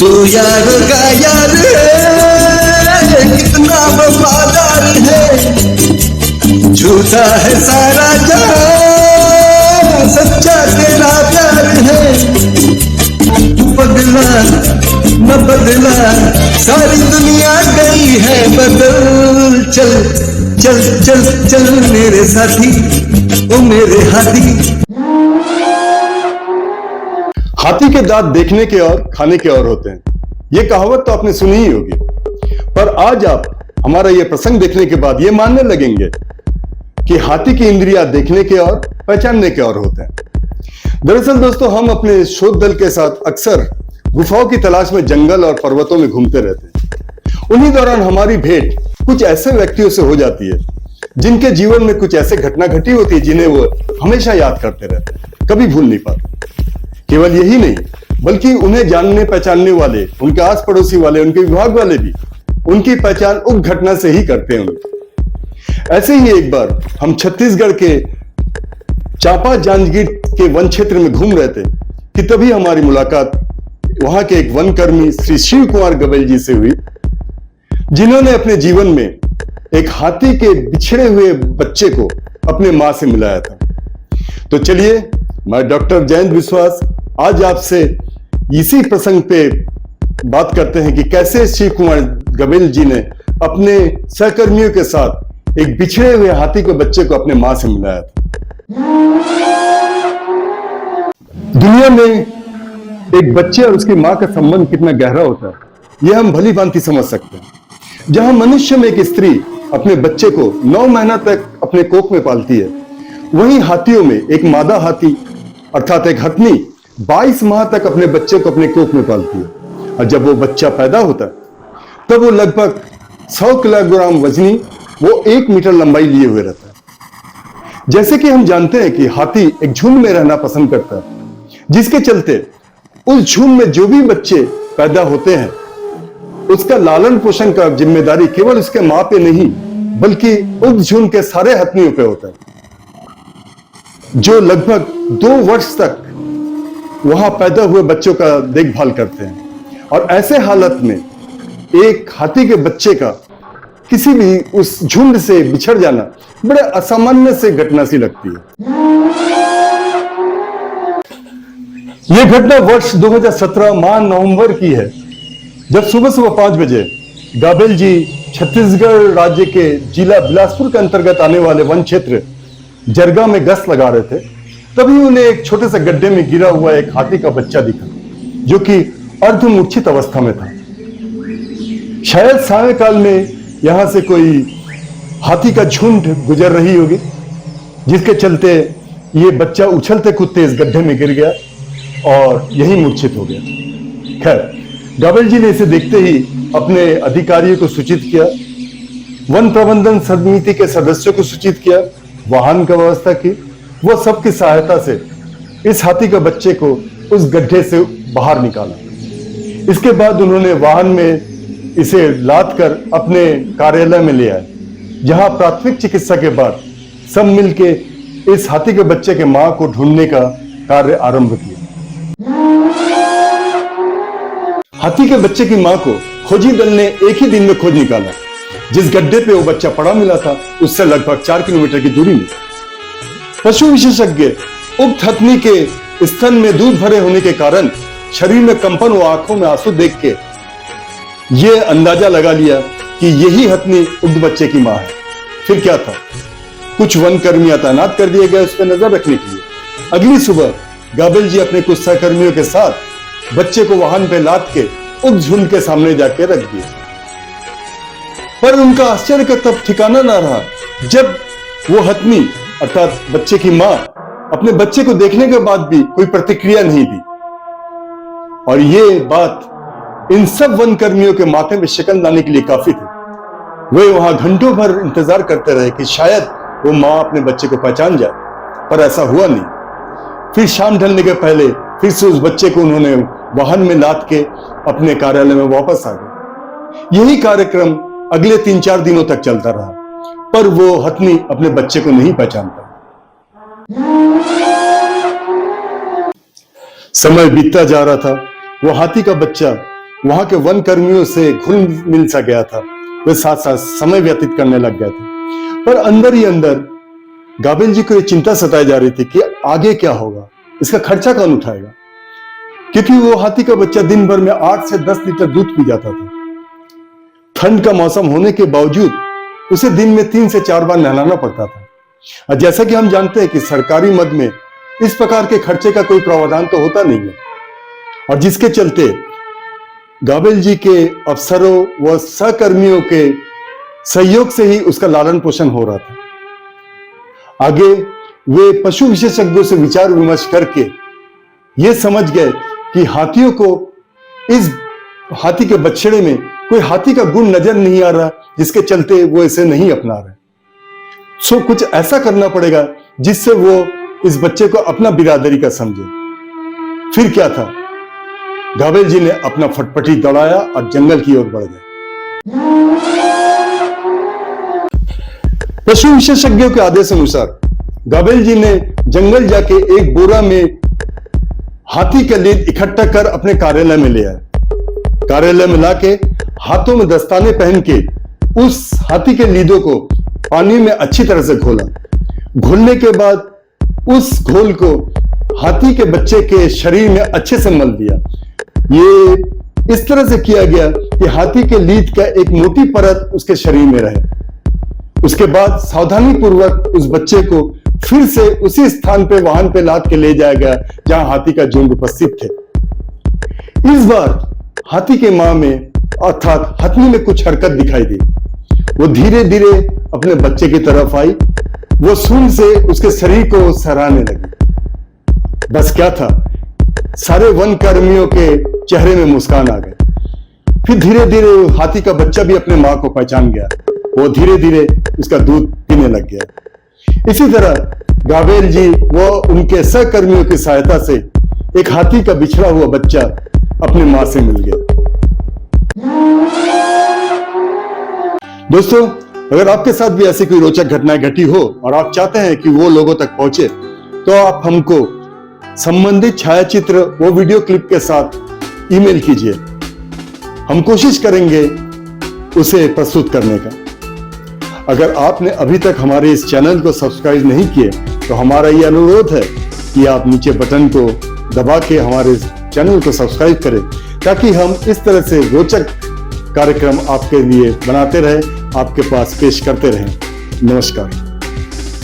तू यार का यार है, कितना वफादार है, झूठा है सारा जहां, सच्चा तेरा प्यार है। बदला न बदला, सारी दुनिया गई है बदल। चल चल चल चल मेरे साथी, ओ मेरे हाथी। हाथी के दांत देखने के और खाने के और होते हैं, ये कहावत तो आपने सुनी ही होगी। पर आज आप हमारा ये प्रसंग देखने के बाद ये मानने लगेंगे कि हाथी की इंद्रियां देखने के और पहचानने के और होते हैं। दरअसल दोस्तों, हम अपने शोध दल के साथ अक्सर गुफाओं की तलाश में जंगल और पर्वतों में घूमते रहते हैं। उन्हीं दौरान हमारी भेंट कुछ ऐसे व्यक्तियों से हो जाती है जिनके जीवन में कुछ ऐसे घटना घटी होती है जिन्हें वो हमेशा याद करते रहते हैं, कभी भूल नहीं पाते। केवल यही नहीं, बल्कि उन्हें जानने पहचानने वाले, उनके आस पड़ोसी वाले, उनके विभाग वाले भी उनकी पहचान उस घटना से ही करते हैं। ऐसे ही एक बार हम छत्तीसगढ़ के चांपा जांजगीर के वन क्षेत्र में घूम रहे थे कि तभी हमारी मुलाकात वहां के एक वन कर्मी श्री शिव कुमार गबेल जी से हुई, जिन्होंने अपने जीवन में एक हाथी के बिछड़े हुए बच्चे को अपने मां से मिलाया था। तो चलिए, मैं डॉक्टर जयंत विश्वास आज आपसे इसी प्रसंग पे बात करते हैं कि कैसे शिव कुमार गबेल जी ने अपने सहकर्मियों के साथ एक बिछड़े हुए हाथी के बच्चे को अपने मां से मिलाया था। दुनिया में एक बच्चे और उसकी मां का संबंध कितना गहरा होता है, यह हम भली भांति समझ सकते हैं। जहां मनुष्य में एक स्त्री अपने बच्चे को 9 महीना तक अपने कोख में पालती है, वहीं हाथियों में एक मादा हाथी अर्थात एक हथनी 22 माह तक अपने बच्चे को अपने कोख में पालती है। और जब वो बच्चा पैदा होता है तब वो लगभग 100 किलोग्राम वजनी, वो 1 मीटर लंबाई लिए हुए रहता है। जैसे कि हम जानते हैं कि हाथी एक झुंड में रहना पसंद करता है, जिसके चलते उस झुंड में जो भी बच्चे पैदा होते हैं उसका लालन पोषण का जिम्मेदारी केवल उसके मां पे नहीं, बल्कि उस झुंड के सारे हथनियों पे होता है, जो लगभग 2 वर्ष तक वहां पैदा हुए बच्चों का देखभाल करते हैं। और ऐसे हालत में एक हाथी के बच्चे का किसी भी उस झुंड से बिछड़ जाना बड़े असामान्य से घटना सी लगती है। यह घटना वर्ष 2017 माह नवंबर की है, जब सुबह सुबह 5 बजे गबेल जी छत्तीसगढ़ राज्य के जिला बिलासपुर के अंतर्गत आने वाले वन क्षेत्र जरगा में गश्त लगा रहे थे। तभी उन्हें एक छोटे से गड्ढे में गिरा हुआ एक हाथी का बच्चा दिखा, जो कि अर्धमूर्छित अवस्था में था। शायद सायंकाल में यहां से कोई हाथी का झुंड गुजर रही होगी, जिसके चलते ये बच्चा उछलते कूदते इस गड्ढे में गिर गया और यही मूर्छित हो गया। खैर, गबेल जी ने इसे देखते ही अपने अधिकारियों को सूचित किया, वन प्रबंधन समिति के सदस्यों को सूचित किया, वाहन का व्यवस्था की। वो सबकी सहायता से इस हाथी के बच्चे को उस गड्ढे से बाहर निकाला। इसके बाद उन्होंने वाहन में इसे लाद कर अपने कार्यालय में ले आए, जहां प्राथमिक चिकित्सा के बाद सब मिलके इस हाथी के बच्चे के मां को ढूंढने का कार्य आरंभ किया। हाथी के बच्चे की मां को खोजी दल ने एक ही दिन में खोज निकाला। जिस गड्ढे पे वो बच्चा पड़ा मिला था, उससे लगभग 4 किलोमीटर की दूरी में। पशु विशेषज्ञ उक्त हथनी के स्तन में दूध भरे होने के कारण शरीर में कंपन व आंखों में आंसू देख के ये अंदाजा लगा लिया कि यही हथनी उक्त बच्चे की मां है। फिर क्या था, कुछ वन कर्मियां तैनात कर दिए गए उस पर नजर रखने के लिए। अगली सुबह गबेल जी अपने कुछ सहकर्मियों के साथ बच्चे को वाहन पे लाद के उक्त झुंड के सामने जाके रख दिया। पर उनका आश्चर्य का तब ठिकाना ना रहा जब वो हथनी अर्थात बच्चे की मां अपने बच्चे को देखने के बाद भी कोई प्रतिक्रिया नहीं दी। और ये बात इन सब वन कर्मियों के माथे में शिकन लाने के लिए काफी थी। वे वहां घंटों भर इंतजार करते रहे कि शायद वो मां अपने बच्चे को पहचान जाए, पर ऐसा हुआ नहीं। फिर शाम ढलने के पहले फिर से उस बच्चे को उन्होंने वाहन में लाद के अपने कार्यालय में वापस आ गए। यही कार्यक्रम अगले 3-4 दिनों तक चलता रहा, पर वो हथनी अपने बच्चे को नहीं पहचान पाई। समय बीतता जा रहा था। वो हाथी का बच्चा वहां के वन कर्मियों से घुल मिल सा गया था। वे साथ साथ समय व्यतीत करने लग गए थे, पर अंदर ही अंदर गाबेल जी को ये चिंता सताई जा रही थी कि आगे क्या होगा, इसका खर्चा कौन उठाएगा। क्योंकि वो हाथी का बच्चा दिन भर में 8 से 10 लीटर दूध पी जाता था। ठंड का मौसम होने के बावजूद उसे दिन में 3 से 4 बार नहलाना पड़ता था। और जैसा कि हम जानते हैं कि सरकारी मद में इस प्रकार के खर्चे का कोई प्रावधान तो होता नहीं है, और जिसके चलते गाबेल जी के अफसरों व सहकर्मियों के सहयोग से ही उसका लालन पोषण हो रहा था। आगे वे पशु विशेषज्ञों से विचार विमर्श करके ये समझ गए कि हाथियों को इस हाथी के बछड़े में कोई हाथी का गुण नजर नहीं आ रहा, जिसके चलते वो इसे नहीं अपना रहे। सो कुछ ऐसा करना पड़ेगा जिससे वो इस बच्चे को अपना बिरादरी का समझे। फिर क्या था, गाबेल जी ने अपना फटफटी दौड़ाया और जंगल की ओर बढ़ गए। पशु विशेषज्ञों के आदेश अनुसार गाबेल जी ने जंगल जाके एक बोरा में हाथी का लीद इकट्ठा कर अपने कार्यालय में ले आए। कार्यालय में लाके हाथों में दस्ताने पहन के उस हाथी के लीदों को पानी में अच्छी तरह से घोला। घोलने के बाद उस घोल को हाथी के बच्चे के शरीर में अच्छे से मल दिया। ये इस तरह से किया गया कि हाथी के लीद का एक मोटी परत उसके शरीर में रहे। उसके बाद सावधानी पूर्वक उस बच्चे को फिर से उसी स्थान पे वाहन पे लाद के ले जाया गया जहां हाथी का झुंड उपस्थित थे। इस बार हाथी के मां में अर्थात हथनी में कुछ हरकत दिखाई दी। वो धीरे धीरे अपने बच्चे की तरफ आई। वो सूंड से उसके शरीर को सराहने लगी। बस क्या था, सारे वन कर्मियों के चेहरे में मुस्कान आ गई। फिर धीरे धीरे हाथी का बच्चा भी अपने मां को पहचान गया। वो धीरे धीरे उसका दूध पीने लग गया। इसी तरह गाबेल जी वो उनके सहकर्मियों की सहायता से एक हाथी का बिछड़ा हुआ बच्चा अपने मां से मिल गया। दोस्तों, अगर आपके साथ भी ऐसी कोई रोचक घटनाएं घटी हो और आप चाहते हैं कि वो लोगों तक पहुंचे, तो आप हमको संबंधित छायाचित्र वो वीडियो क्लिप के साथ ईमेल कीजिए। हम कोशिश करेंगे उसे प्रस्तुत करने का। अगर आपने अभी तक हमारे इस चैनल को सब्सक्राइब नहीं किए, तो हमारा ये अनुरोध है कि आप नीचे बटन को दबा के हमारे चैनल को सब्सक्राइब करें, ताकि हम इस तरह से रोचक कार्यक्रम आपके लिए बनाते रहें, आपके पास पेश करते रहें। नमस्कार।